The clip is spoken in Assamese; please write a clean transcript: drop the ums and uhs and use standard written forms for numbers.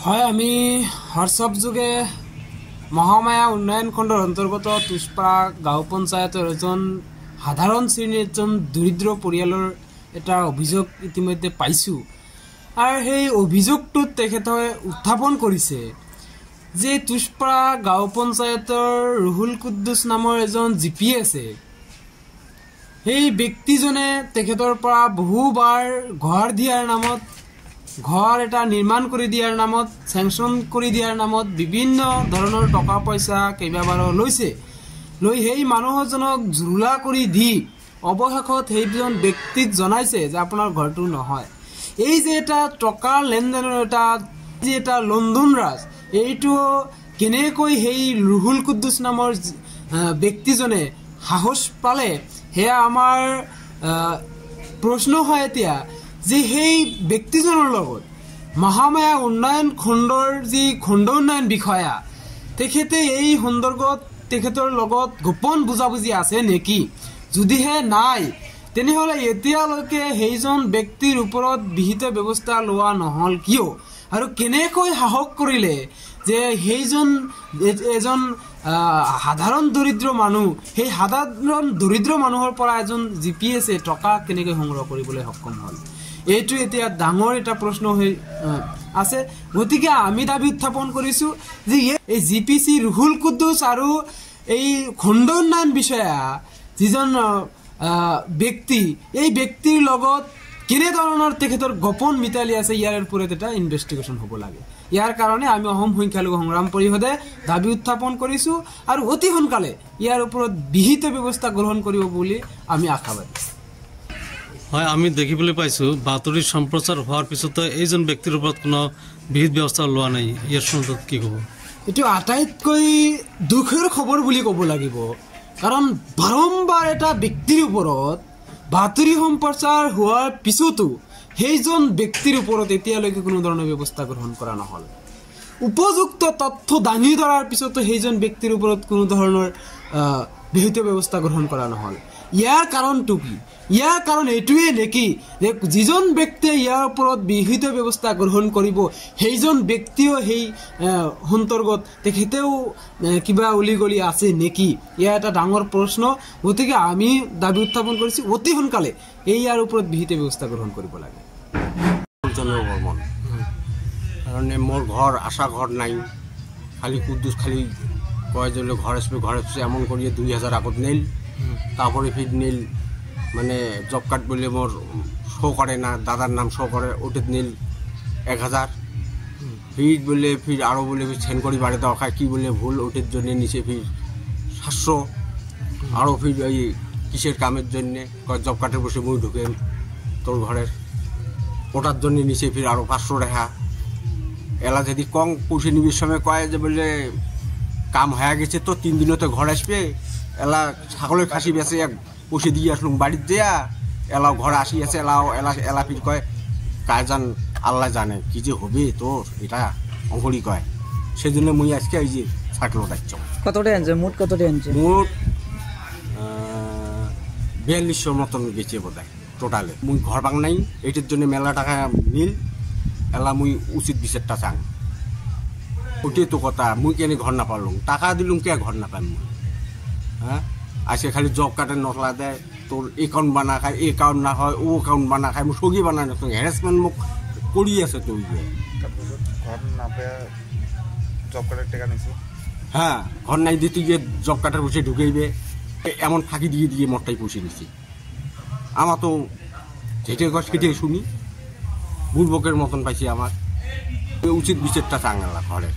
হয়, আমি হোৱাটছআপ যোগে মহামায়া উন্নয়ন খণ্ডৰ অন্তৰ্গত তুষপাৰা গাঁও পঞ্চায়তৰ এজন সাধাৰণ শ্ৰেণীৰ এজন দৰিদ্ৰ পৰিয়ালৰ এটা অভিযোগ ইতিমধ্যে পাইছোঁ। আৰু সেই অভিযোগটোত তেখেতে উত্থাপন কৰিছে যে তুষপাৰা গাঁও পঞ্চায়তৰ ৰুহুল কুদ্দুছ নামৰ এজন জিপি আছে। সেই ব্যক্তিজনে তেখেতৰ পৰা বহুবাৰ ঘৰ এটা নিৰ্মাণ কৰি দিয়াৰ নামত চেংচন কৰি দিয়াৰ নামত বিভিন্ন ধৰণৰ টকা পইচা কেইবাবাৰো লৈ সেই মানুহজনক জুৰুলা কৰি দি অৱশেষত সেইজন ব্যক্তিক জনাইছে যে আপোনাৰ ঘৰটো নহয়। এই যে এটা টকাৰ লেনদেনৰ এটা লণ্ডন ৰাজ, এইটো কেনেকৈ সেই ৰুহুল কুদ্দুছ নামৰ ব্যক্তিজনে সাহস পালে, সেয়া আমাৰ প্ৰশ্ন হয় এতিয়া যে সেই ব্যক্তিজনৰ লগত মহামায়া উন্নয়ন খণ্ডৰ যি খণ্ড উন্নয়ন বিষয়া তেখেতে এই সন্দৰ্ভত তেখেতৰ লগত গোপন বুজাবুজি আছে নেকি? যদিহে নাই, তেনেহ'লে এতিয়ালৈকে সেইজন ব্যক্তিৰ ওপৰত বিহিত ব্যৱস্থা লোৱা নহ'ল কিয়? আৰু কেনেকৈ সাহস কৰিলে যে সেইজন এজন সাধাৰণ দৰিদ্ৰ মানুহ, সেই সাধাৰণ দৰিদ্ৰ মানুহৰ পৰা এজন জিপিএছে টকা কেনেকৈ সংগ্ৰহ কৰিবলৈ সক্ষম হ'ল? এইটো এতিয়া ডাঙৰ এটা প্ৰশ্ন হৈ আছে। গতিকে আমি দাবী উত্থাপন কৰিছোঁ যে এই জিপিচি ৰুহুল কুদ্দুছ আৰু এই খণ্ড উন্নয়ন বিষয়া যিজন ব্যক্তি, এই ব্যক্তিৰ লগত কেনেধৰণৰ তেখেতৰ গোপন মিতালী আছে, ইয়াৰ ওপৰত এটা ইনভেষ্টিগেশ্যন হ'ব লাগে। ইয়াৰ কাৰণে আমি অসম সংখ্যালঘু সংগ্ৰাম পৰিষদে দাবী উত্থাপন কৰিছোঁ আৰু অতি সোনকালে ইয়াৰ ওপৰত বিহিত ব্যৱস্থা গ্ৰহণ কৰিব বুলি আমি আশাবাদী। হয়, আমি দেখিবলৈ পাইছোঁ বাতৰি সম্প্ৰচাৰ হোৱাৰ পিছতো এইজন ব্যক্তিৰ ওপৰত কোনো বিহিত ব্যৱস্থা লোৱা নাই। ইয়াৰ সন্দৰ্ভত কি ক'ব? এইটো আটাইতকৈ দুখৰ খবৰ বুলি ক'ব লাগিব, কাৰণ বাৰম্বাৰ এটা ব্যক্তিৰ ওপৰত বাতৰি সম্প্ৰচাৰ হোৱাৰ পিছতো সেইজন ব্যক্তিৰ ওপৰত এতিয়ালৈকে কোনো ধৰণৰ ব্যৱস্থা গ্ৰহণ কৰা নহ'ল। উপযুক্ত তথ্য দাঙি ধৰাৰ পিছতো সেইজন ব্যক্তিৰ ওপৰত কোনো ধৰণৰ বিহিত ব্যৱস্থা গ্ৰহণ কৰা নহ'ল। ইয়াৰ কাৰণটো কি? ইয়াৰ কাৰণ এইটোৱে নেকি যে যিজন ব্যক্তিয়ে ইয়াৰ ওপৰত বিহিত ব্যৱস্থা গ্ৰহণ কৰিব সেইজন ব্যক্তিও সেই সন্দৰ্ভত তেখেতেও কিবা উলিগলি আছে নেকি? ইয়াৰ এটা ডাঙৰ প্ৰশ্ন। গতিকে আমি দাবী উত্থাপন কৰিছোঁ অতি সোনকালে ইয়াৰ ওপৰত বিহিত ব্যৱস্থা গ্ৰহণ কৰিব লাগে। কাৰণ মোৰ ঘৰ আশা ঘৰ নাই, খালি কুদ্দুছ খালি কয় যে ঘৰ আসবে এমন করিয়ে 2000 আগত নিল, তারপরে ফির নিল মানে জব কার্ড বলে মোর শো করে না, দাদার নাম শো করে, ওটা নিল 1000, ফির বলে ফির আরও বলে সেন্ড করি বাড়ি দেওয়া খায়, কী বলে ভুল ওটার জন্য নিচে ফির 700, আরও ফির ওই কিসের কামের জন্যে জব কার্ডের বসে মুই ঢুকে তোর ঘরের, ওটার জন্য নিচে ফির আরও 500 টাকা। এলা যদি কম পয়সা নিবির সময় কয় যে বলে কাম হয়ে গেছে তো 3 দিনও তো ঘর আসবে, এলা ছাগলের খাসি বেঁচে এক পয়সা দিয়ে আসলুম বাড়ির দেয়া, এলাও ঘর আসি আছে, এলা ফির কয় কায় জান আল্লাহ জানে কি যে হবে তোর, এটা অঙ্করি কয়। সেজন্য মুই আজকে এই যে ছাগল ডাকছ। কতটা আনছে মোট? কতটা আনছে মোট 4200 মতন গেছে বোধ হয় টোটালে। মুই ঘর ভাঙ নাই, এইটার জন্য মেলা টাকা নিল, এলা মুই উচিত বিচারটা চাং। ওটাই তো কথা, মুই কেন ঘর না পারলুম, টাকা দিলুম কে ঘর না পাম মুই? হ্যাঁ, আজকে খালি জব কার্ডের নকলা দেয়, তোর একাউন্ট বানা খায়, একাউন্ট না হয় ও একাউন্ট বানা খায়, মুখ সগি বানায় না, হ্যারাসমেন্ট মুখ করি আছে তো। ঘর না পেয়ে জব কার্ডের টাকা নিছে। হ্যাঁ, ঘর নাই দিতে গিয়ে জব কার্ডের বসে ঢুকেইবে, এমন ফাঁকি দিয়ে মরটাই পুষে নিছি। আমার তো যেটে গছ কেটে শুনি বুড়বকের মতন পাইছি। আমার উচিত বিচারটা চাঙ্গালা ঘরের।